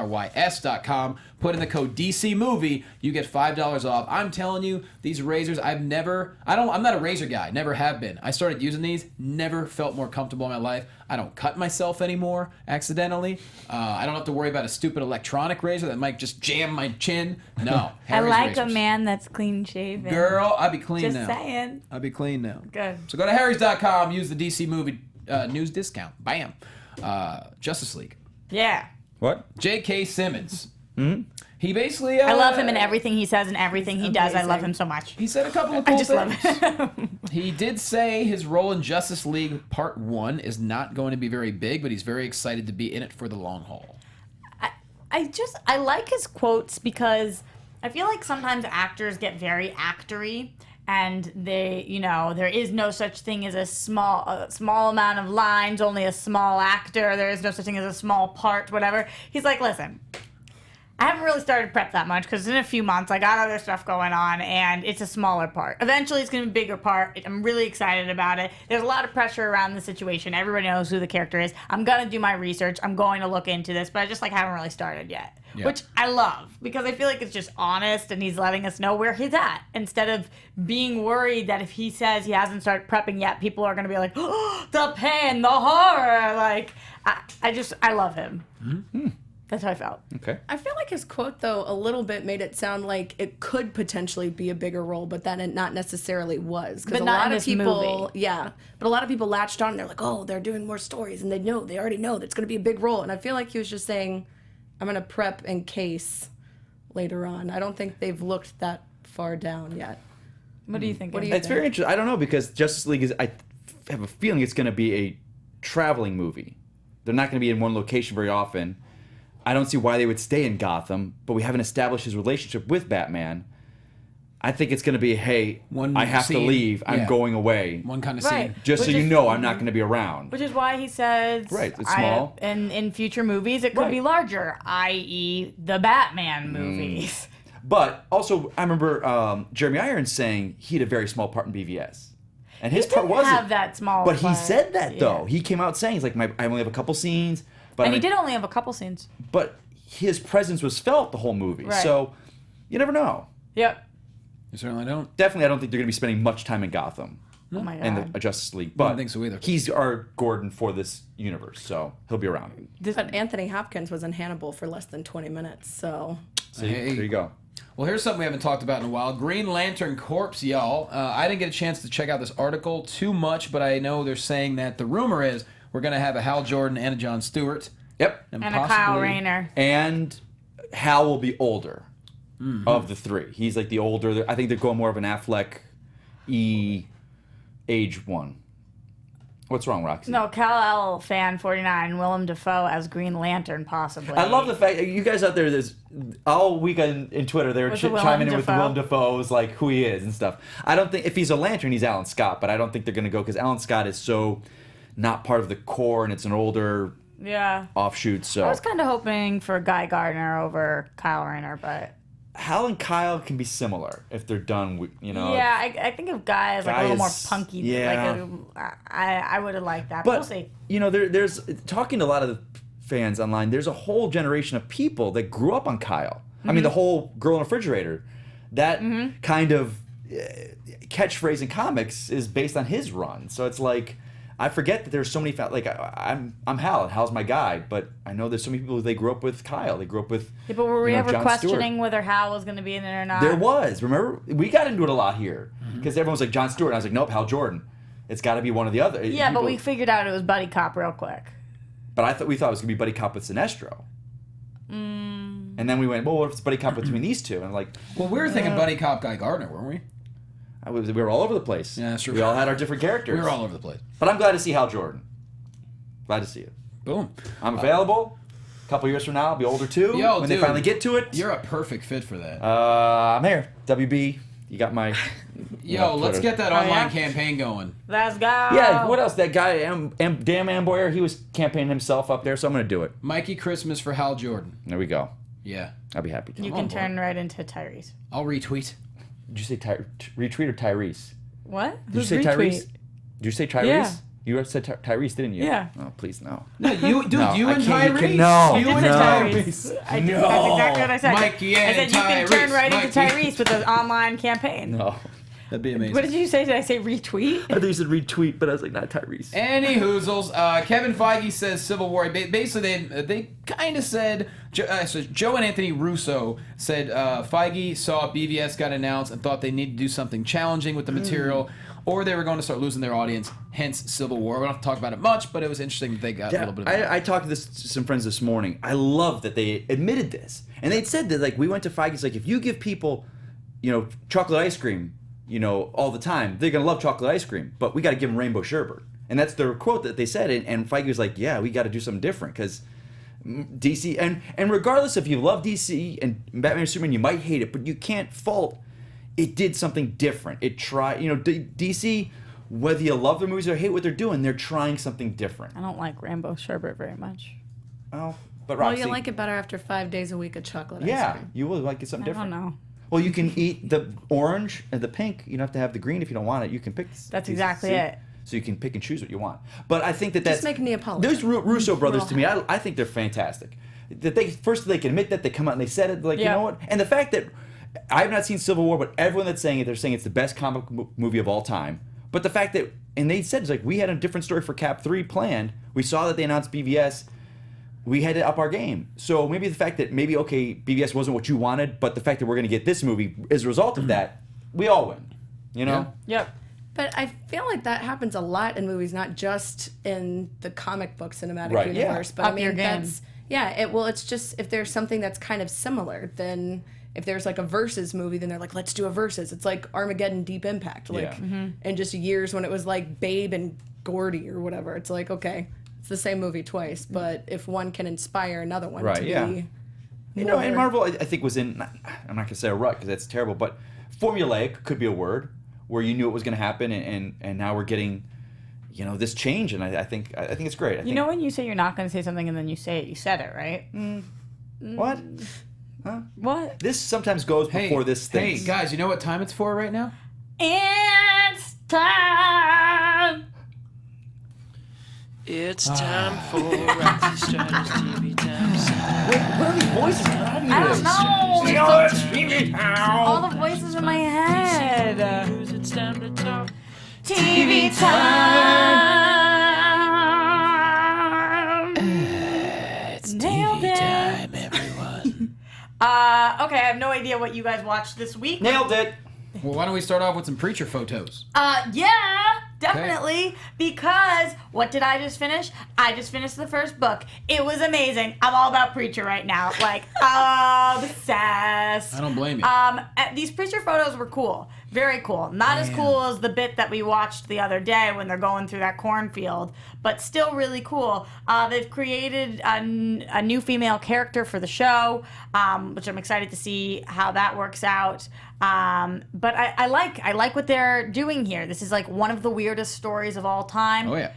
HARRYS.com. Put in the code DCMovie. You get $5 off. I'm telling you, these razors, I'm not a razor guy. Never have been. I started using these. Never felt more comfortable in my life. I don't cut myself anymore accidentally. I don't have to worry about a stupid electronic razor that might just jam my chin. No. I Harry's like a razors. man that's clean shaven. Girl, I'll be clean Just now. saying. I'll be clean now. Good. So go to harrys.com, use the DC movie news discount. Bam. Justice League. Yeah. What? J.K. Simmons. He basically... I love him in everything he says and everything he does. I love him so much. He said a couple of cool I just love things. him. He did say his role in Justice League Part 1 is not going to be very big, but he's very excited to be in it for the long haul. I like his quotes because I feel like sometimes actors get very actory and there is no such thing as a small amount of lines, only a small actor. There is no such thing as a small part, whatever. He's like, listen, I haven't really started prep that much because in a few months I got other stuff going on and it's a smaller part. Eventually it's going to be a bigger part. I'm really excited about it. There's a lot of pressure around the situation. Everybody knows who the character is. I'm going to do my research. I'm going to look into this, but I just haven't really started yet. Yeah. Which I love because I feel like it's just honest and he's letting us know where he's at instead of being worried that if he says he hasn't started prepping yet, people are going to be like, oh, the pain, the horror. Like, I love him. Mm-hmm. That's how I felt. Okay. I feel like his quote, though, a little bit made it sound like it could potentially be a bigger role, but then it not necessarily was. But a not lot in of this people, movie. yeah. But a lot of people latched on and they're like, oh, they're doing more stories, and they already know that it's going to be a big role. And I feel like he was just saying, I'm going to prep in case later on. I don't think they've looked that far down yet. What do you think? It's very interesting. I don't know because Justice League is. I have a feeling it's going to be a traveling movie. They're not going to be in one location very often. I don't see why they would stay in Gotham, but we haven't established his relationship with Batman. I think it's going to be, hey, One I have to scene. leave. I'm Yeah. going away. One kind of Right. scene. Just so Which you is- know, I'm not going to be around. Which is why he says, Right, it's small. And in future movies, it could Right. be larger, i.e., the Batman movies. But also, I remember Jeremy Irons saying he had a very small part in BVS. And his He part didn't wasn't. have that small But he part. said that, though. Yeah. He came out saying, he's like, I only have a couple scenes. But And he did only have a couple scenes. But his presence was felt the whole movie. Right. So you never know. Yep. You certainly don't. Definitely, I don't think they're going to be spending much time in Gotham Oh my god. and the Justice League. I But don't think so either. he's our Gordon for this universe, so he'll be around. But Anthony Hopkins was in Hannibal for less than 20 minutes, so... See, Hey. there you go. Well, here's something we haven't talked about in a while. Green Lantern Corps, y'all. I didn't get a chance to check out this article too much, but I know they're saying that the rumor is we're going to have a Hal Jordan and a John Stewart. Yep. And a Kyle Rayner. And Hal will be older of the three. He's like the older. I think they're going more of an Affleck age one. What's wrong, Roxy? No, Kal-El fan 49, Willem Dafoe as Green Lantern, possibly. I love the fact you guys out there. There's all week in Twitter they were With the Willem chiming in with the Dafoe? Willem Dafoe's like who he is and stuff. I don't think if he's a Lantern, he's Alan Scott, but I don't think they're gonna go because Alan Scott is so not part of the core and it's an older Yeah. offshoot. So I was kind of hoping for Guy Gardner over Kyle Rayner, but Hal and Kyle can be similar if they're done with yeah, I think of Guy as like a little more Guy is- punky. yeah. I would have liked that, but we'll But see. there's talking to a lot of the fans online. There's a whole generation of people that grew up on Kyle. I mean, the whole girl in a refrigerator. That kind of catchphrase in comics is based on his run. So it's like I forget that there's so many I'm Hal and Hal's my guy, but I know there's so many people who they grew up with Kyle. They grew up with Yeah, but were we ever Jon questioning Stewart. whether Hal was going to be in it or not? There was. Remember, we got into it a lot here because everyone was like Jon Stewart. And I was like, nope, Hal Jordan. It's got to be one of the other. Yeah, but people- we figured out it was Buddy Cop real quick. But we thought it was gonna be buddy cop with Sinestro. And then we went, well, what if it's buddy cop between these two? And like, Well, we were thinking Buddy Cop Guy Gardner, weren't we? we were all over the place. Yeah, that's true. We all had our different characters. We were all over the place. But I'm glad to see Hal Jordan. Glad to see it. Boom. I'm available. A couple years from now, I'll be older too. Yo, when dude, they finally get to it. You're a perfect fit for that. I'm here. WB. You got my. Yo, let's Twitter. get that Oh, online yeah? campaign going. Let's go. Yeah. What else? That guy, Dan Amboyer, he was campaigning himself up there, so I'm gonna do it. Mikey Christmas for Hal Jordan. There we go. Yeah. I'll be happy to. You can turn right into Tyrese. I'll retweet. Did you say retweet or Tyrese? What? Did you say Tyrese? Did you say Tyrese? Yeah. You said Tyrese, didn't you? Yeah. Oh, please no. No, you, dude, No, you I and can't- you Tyrese. can- no. You and No. Tyrese. I did, that's exactly what I said. Mikey I and said you can turn Tyrese. right into Mikey. Tyrese with an online campaign. No. That'd be amazing. What did you say? Did I say retweet? I thought you said retweet, but I was like, not Tyrese. Any hoozles. Kevin Feige says Civil War. Basically, they kind of said. So Joe and Anthony Russo said Feige saw BVS got announced and thought they needed to do something challenging with the material, or they were going to start losing their audience. Hence Civil War. We don't have to talk about it much, but it was interesting that they got a little bit of it. I talked to some friends this morning. I love that they admitted this, and they'd said that like we went to Feige's like if you give people, chocolate ice cream, all the time, they're gonna love chocolate ice cream, but we got to give them rainbow sherbet, and that's the quote that they said, and Feige was like, yeah, we got to do something different because DC and regardless if you love DC and Batman and Superman, you might hate it, but you can't fault it did something different. It tried, DC. Whether you love their movies or hate what they're doing, they're trying something different. I don't like Rainbow Sherbet very much. Oh, but Well, Roxy, you like it better after 5 days a week of chocolate ice yeah, cream. you will like it something I different. don't know. Well, you can eat the orange and the pink. You don't have to have the green if you don't want it. You can pick. That's exactly it. So you can pick and choose what you want. But I think that's make Neapolitan. Those Russo brothers to me, I think they're fantastic. That they can admit that they come out and they said it. Like you know what? And the fact that I have not seen Civil War, but everyone that's saying it, they're saying it's the best comic movie of all time. But the fact that and they said it's like we had a different story for Cap 3 planned. We saw that they announced BVS. We had to up our game. So maybe the fact that BVS wasn't what you wanted, but the fact that we're going to get this movie as a result of that, we all win. Yep. But I feel like that happens a lot in movies, not just in the comic book cinematic Right, yeah. universe. But Up your game. it's just if there's something that's kind of similar, then if there's like a versus movie, then they're like, let's do a versus. It's like Armageddon Deep Impact. Like in just years when it was like Babe and Gordy or whatever. It's like, okay, it's the same movie twice, but if one can inspire another one to be and Marvel, I think, was in, I'm not going to say a rut because that's terrible, but formulaic could be a word where you knew it was going to happen, and now we're getting, this change, and I think it's great. When you say you're not going to say something and then you say it, you said it, right? What? Huh? What? This sometimes goes before this thing. Hey, guys, you know what time it's for right now? It's time. It's time for Roxy Strider's TV time. What are these voices? How do you I do don't this? know. All the voices in my head. TV time. It's Nailed TV it. time, everyone. Okay, I have no idea what you guys watched this week. Nailed it. Well, why don't we start off with some preacher photos? Yeah, definitely. Because what did I just finish? I just finished the first book. It was amazing. I'm all about Preacher right now. Like, obsessed. I don't blame you. These Preacher photos were cool. Very cool. Not as cool as the bit that we watched the other day when they're going through that cornfield, but still really cool. They've created a new female character for the show, which I'm excited to see how that works out. But I like what they're doing here. This is like one of the weirdest stories of all time. Oh, yeah.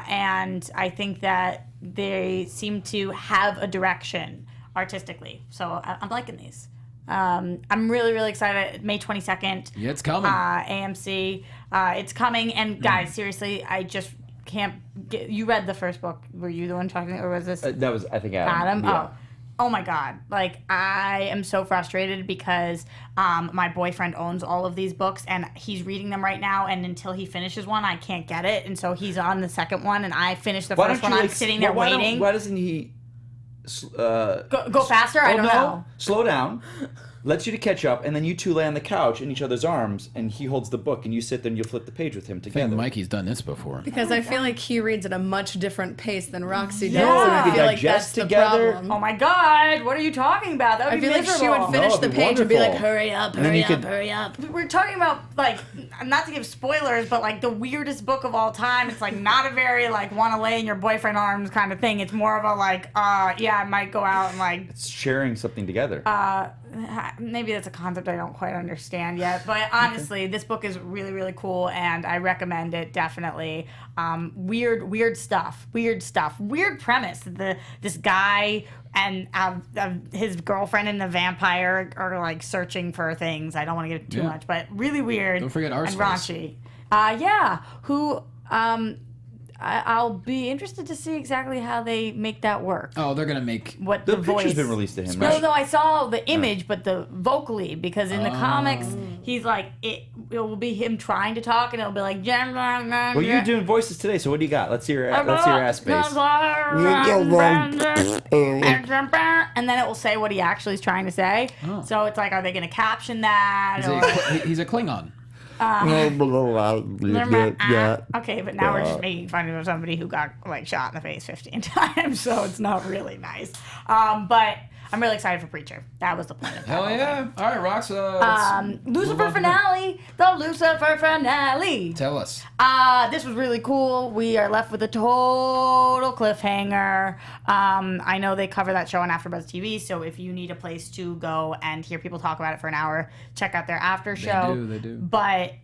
And I think that they seem to have a direction artistically. So I'm liking these. I'm really, really excited. May 22nd. Yeah, it's coming. AMC. It's coming. And guys, seriously, I just can't get. You read the first book. Were you the one talking, or was this That was, I think, Adam. Adam? Oh my God. Like, I am so frustrated because my boyfriend owns all of these books and he's reading them right now, and until he finishes one, I can't get it. And so he's on the second one, and I finished the first one. I'm sitting there waiting. Why doesn't he Go faster? I don't know. Slow down. Lets you to catch up, and then you two lay on the couch in each other's arms, and he holds the book, and you sit there and you flip the page with him I think together. Mikey's done this before. Because I feel like he reads at a much different pace than Roxy does, Yeah. and I You feel like digest that's together. the problem. Oh my God. What are you talking about? That would I be feel like she miserable. would finish No, the it'd be page and be like, wonderful. hurry up, And then hurry you up, could- hurry up. We're talking about, like, not to give spoilers, but like the weirdest book of all time. It's like not a very like want to lay in your boyfriend arms kind of thing. It's more of a like, yeah, I might go out and like, It's sharing something together. maybe that's a concept I don't quite understand yet. But honestly, this book is really, really cool, and I recommend it definitely. Weird stuff. Weird premise. This guy and his girlfriend and the vampire are like searching for things. I don't want to get too much, but really weird. Don't forget and Arseface. raunchy. Yeah. Who? I'll be interested to see exactly how they make that work. Oh, they're going to make... What the the voice? picture's been released to him, No, right? I saw the image, but the vocally, because in the comics, he's like, it will be him trying to talk, and it'll be like, Well, you're doing voices today, so what do you got? Let's hear your ass face. And then it will say what he actually is trying to say. Oh. So it's like, are they going to caption that? He's a Klingon. Okay, but now we're just making fun of somebody who got like shot in the face 15 times, so it's not really nice. But I'm really excited for Preacher. That was the point of that. Hell whole yeah. thing. All right, Rox. Let's move Lucifer on to finale. The Lucifer finale. Tell us. This was really cool. We are left with a total cliffhanger. I know they cover that show on AfterBuzz TV, so if you need a place to go and hear people talk about it for an hour, check out their after show. They do. But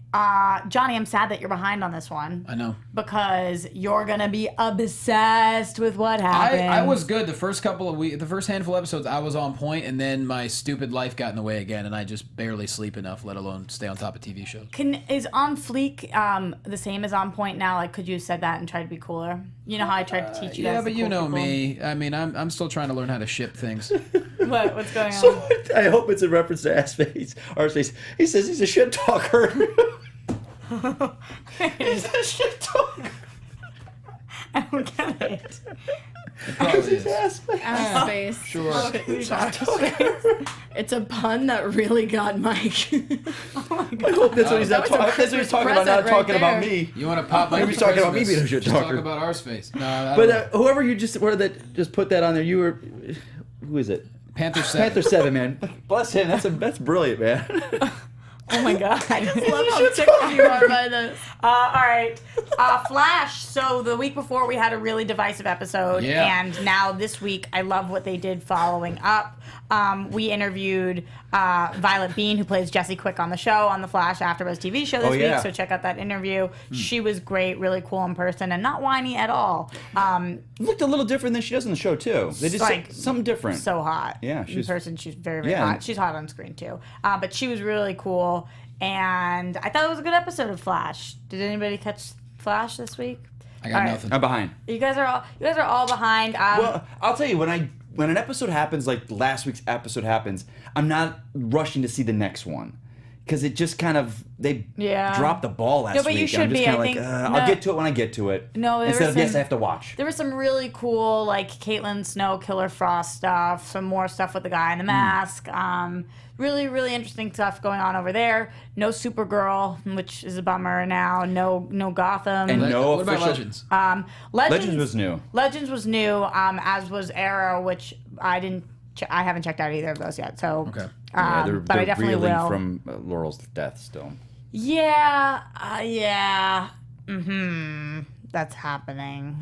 Johnny, I'm sad that you're behind on this one. I know. Because you're gonna be obsessed with what happened. I was good the first couple of weeks. The first handful of episodes, I was on point, and then my stupid life got in the way again, and I just barely sleep enough, let alone stay on top of TV shows. Is On Fleek the same as On Point now? Like, could you have said that and tried to be cooler? You know how I tried to teach you guys. Yeah, but the you cool know people? me. I mean, I'm still trying to learn how to ship things. What's going on? So I hope it's a reference to Arseface. He says he's a shit talker. He's a shit talker. I don't get it. Probably is. Ass-face. Sure. It's a pun that really got Mike. I hope that's what he's not That was a talking. That's what he's talking about. Not present right talking about there. me. You want to pop my Maybe he's talking about me being a shit Just talker. talk about Arseface. No, I But don't know. whoever you just put that on there, you were. Who is it? Panther 7. Panther 7, man. Bless him. That's brilliant, man. Oh my god. I love how tickled you are by this. All right. Flash. So the week before we had a really divisive episode, Yeah. and now this week I love what they did following up. We interviewed Violet Bean, who plays Jessie Quick on the show, on the Flash AfterBuzz TV show this yeah. week. So check out that interview. She was great, really cool in person, and not whiny at all. Looked a little different than she does in the show too. They just Like, something different. So hot. Yeah, in she's- person, she's very, very Yeah. hot. She's hot on screen too. But she was really cool, and I thought it was a good episode of Flash. Did anybody catch Flash this week? I got All right. nothing. I'm behind. You guys are all behind. Well, I'll tell you, when I when an episode happens, like last week's episode happens, I'm not rushing to see the next one. Because it just kind of, they dropped the ball last week. No, but you should I'm just be, kind of I like, think. I'll get to it when I get to it. No, instead of, yes, I have to watch. There was some really cool, like, Caitlin Snow, Killer Frost stuff, some more stuff with the guy in the mask. Really, really interesting stuff going on over there. No Supergirl, which is a bummer now. No Gotham. And no what official... about Legends? Legends was new. Legends was new, as was Arrow, which I haven't checked out either of those yet. So, okay. Yeah, they're but I definitely reeling will. from Laurel's death still. Yeah. That's happening.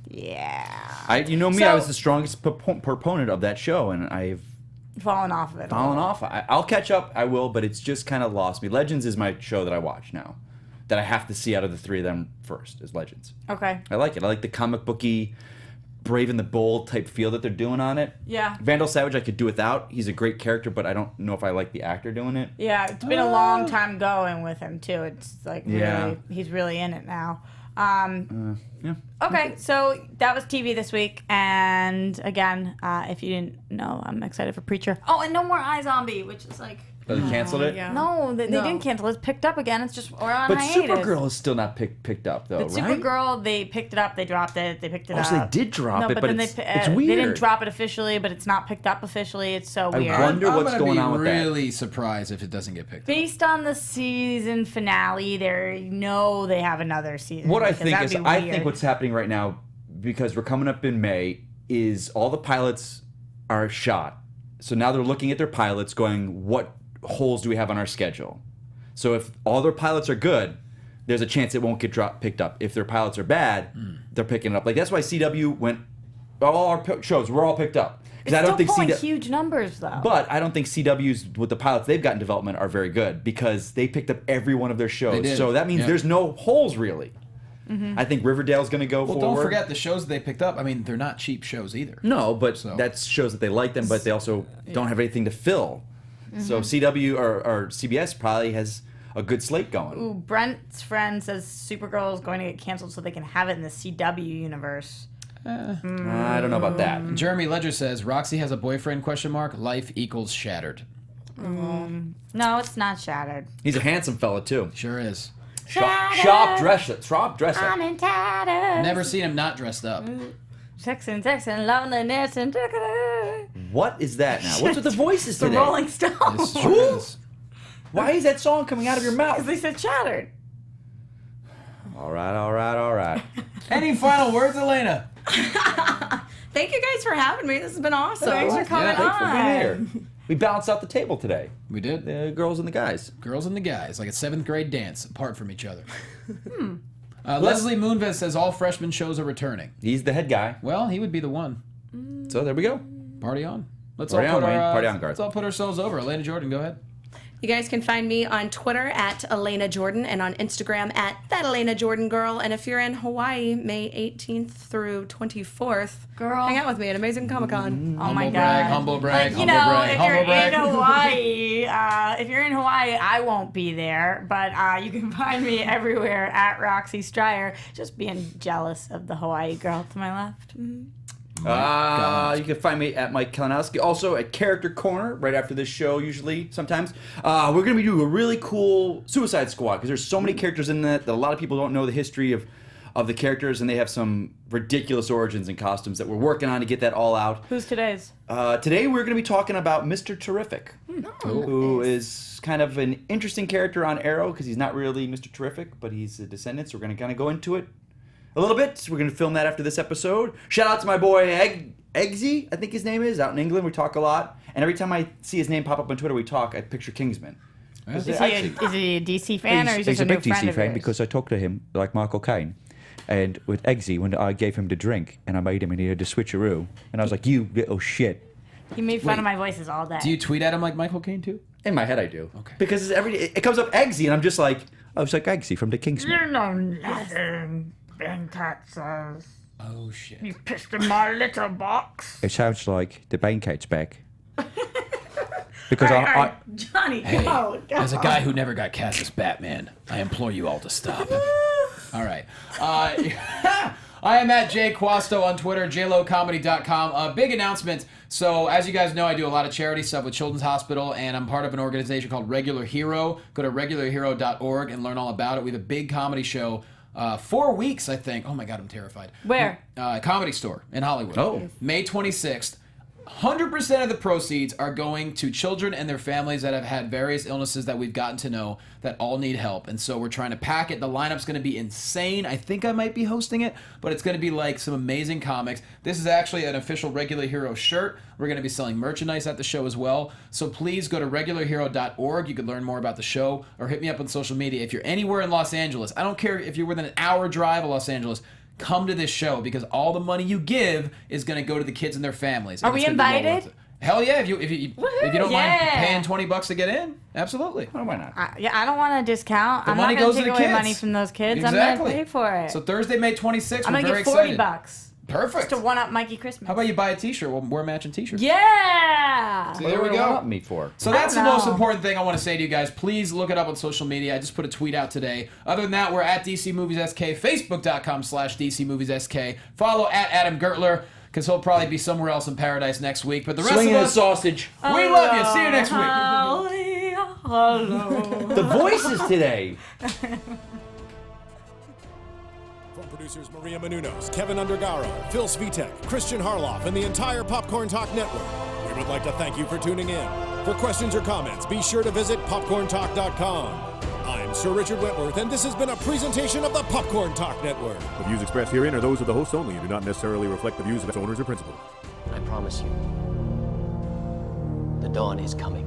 Yeah. You know me, So- I was the strongest proponent of that show, and I've Fallen off of it. fallen off. I'll catch up, I will, but it's just kind of lost me. Legends is my show that I watch now, that I have to see out of the three of them first, is Legends. Okay. I like it. I like the comic booky, Brave and the Bold type feel that they're doing on it. Yeah. Vandal Savage I could do without. He's a great character, but I don't know if I like the actor doing it. Yeah, it's been a long time going with him too. It's like Yeah. really, he's really in it now. Yeah. Okay, so that was TV this week, and again, if you didn't know, I'm excited for Preacher. Oh, and no more iZombie, which is like. Oh, they canceled it? yeah. No, they No. didn't cancel it. It's picked up again. It's just we're on But hiatus. Supergirl is still not picked up, though, But right? Supergirl, they picked it up, they dropped it, they picked it Oh, up. so they did drop no, it, but then it's they weird. didn't drop it officially, but it's not picked up officially. It's so I weird. wonder I'm what's gonna going be on with that. really surprised if it doesn't get picked up. Based on the season finale, they have another season. What I because think that'd is, be I weird. think what's happening right now, because we're coming up in May, is all the pilots are shot. So now they're looking at their pilots going, what holes do we have on our schedule? So if all their pilots are good, there's a chance it won't get picked up. If their pilots are bad, they're picking it up. Like that's why CW went, all our shows were all picked up. It's Because I don't still think pulling CW, huge numbers though. but I don't think CW's with the pilots they've got in development are very good because they picked up every one of their They shows. did. So that means Yeah. there's no holes really. I think Riverdale's going to go Well, forward. don't forget the shows they picked up. I mean, they're not cheap shows either. No, but So- that shows that they like them, but they also don't have anything to fill. So CW or CBS probably has a good slate going. Ooh, Brent's friend says Supergirl is going to get canceled so they can have it in the CW universe. I don't know about that. Jeremy Ledger says Roxy has a boyfriend? ? Life equals shattered. No, it's not shattered. He's a handsome fella too. Sure is. Shop dresser. I'm in tatters. Never seen him not dressed up. Sex and loneliness and What is that now? What's with the voices the today? Rolling Stones. This sure is. Why is that song coming out of your mouth? They said shattered. All right. Any final words, Elena? Thank you guys for having me. This has been awesome. Thanks for coming Thanks for on. being here. We balanced out the table today. We did. The girls and the guys. Girls and the guys, like a 7th grade dance, apart from each other. Leslie Moonves says all freshman shows are returning. He's the head guy. Well, he would be the one. So there we go. Party on. Let's Party all on, put Wayne. our, Party on, Garth. Let's all put ourselves over. Elena Jordan, go ahead. You guys can find me on Twitter at Elena Jordan and on Instagram at That Elena Jordan Girl. And if you're in Hawaii, May 18th through 24th, Girl. hang out with me at Amazing Comic Con. Oh my Humble God. brag, humble brag, Like, you humble know, brag, if humble you're brag. in Hawaii, I won't be there, but you can find me everywhere at Roxy Stryer, just being jealous of the Hawaii girl to my left. You can find me at Mike Kalinowski. Also at Character Corner right after this show, usually, sometimes. We're going to be doing a really cool Suicide Squad because there's so many characters in that a lot of people don't know the history of the characters, and they have some ridiculous origins and costumes that we're working on to get that all out. Who's today's? Today we're going to be talking about Mr. Terrific, who is kind of an interesting character on Arrow because he's not really Mr. Terrific, but he's a descendant, so we're going to kind of go into it a little bit. We're going to film that after this episode. Shout out to my boy Eggsy, I think his name is, out in England. We talk a lot. And every time I see his name pop up on Twitter, we talk, I picture Kingsman. Is he a DC fan, or is he He's just a a new big friend DC of fan yours? because I talked to him like Michael Caine. And with Eggsy, when I gave him the drink and I made him and he had the switcheroo, and I was like, you little shit. He made fun of my voices all day. Do you tweet at him like Michael Caine too? In my head, I do. Okay. Because it comes up Eggsy, and I'm just like, I was like Eggsy from the Kingsman. know nothing, Ben Cat says. Oh shit. You pissed in my litter box. It sounds like the Banecate's back. Because Johnny, Hey, go. as a guy who never got cast as Batman, I implore you all to stop. All right. I am at Jay Quasto on Twitter, jlocomedy.com. Big announcement. So, as you guys know, I do a lot of charity stuff with Children's Hospital, and I'm part of an organization called Regular Hero. Go to regularhero.org and learn all about it. We have a big comedy show. 4 weeks, I think. Oh my God, I'm terrified. Where? Comedy Store in Hollywood. Oh. May 26th. 100% of the proceeds are going to children and their families that have had various illnesses that we've gotten to know that all need help. And so we're trying to pack it. The lineup's going to be insane. I think I might be hosting it, but it's going to be like some amazing comics. This is actually an official Regular Hero shirt. We're going to be selling merchandise at the show as well. So please go to regularhero.org. You can learn more about the show or hit me up on social media. If you're anywhere in Los Angeles, I don't care if you're within an hour drive of Los Angeles, come to this show because all the money you give is going to go to the kids and their families. Are we invited? Hell yeah! If you don't mind paying $20 to get in, absolutely. Oh, why not? I don't want a discount. I'm money not going goes to to take the away kids. money from those kids. Exactly. I'm going to pay for it. So Thursday, May 26th, I'm we're going to very get $40. excited. Perfect. Just to one-up Mikey Christmas. How about you buy a T-shirt? We're matching T-shirts. Yeah! See, there we go. What me for? So that's the I don't most know. important thing I want to say to you guys. Please look it up on social media. I just put a tweet out today. Other than that, we're at DC Movies SK, Facebook.com/DC Movies SK. Follow at Adam Gertler, because he'll probably be somewhere else in paradise next week. But the rest Swinging of the us, sausage. we love you. See you next week. Hello. The voices today. From producers Maria Menounos, Kevin Undergaro, Phil Svitek, Kristian Harloff, and the entire Popcorn Talk Network, we would like to thank you for tuning in. For questions or comments, be sure to visit popcorntalk.com. I'm Sir Richard Wentworth, and this has been a presentation of the Popcorn Talk Network. The views expressed herein are those of the hosts only and do not necessarily reflect the views of its owners or principals. I promise you, the dawn is coming.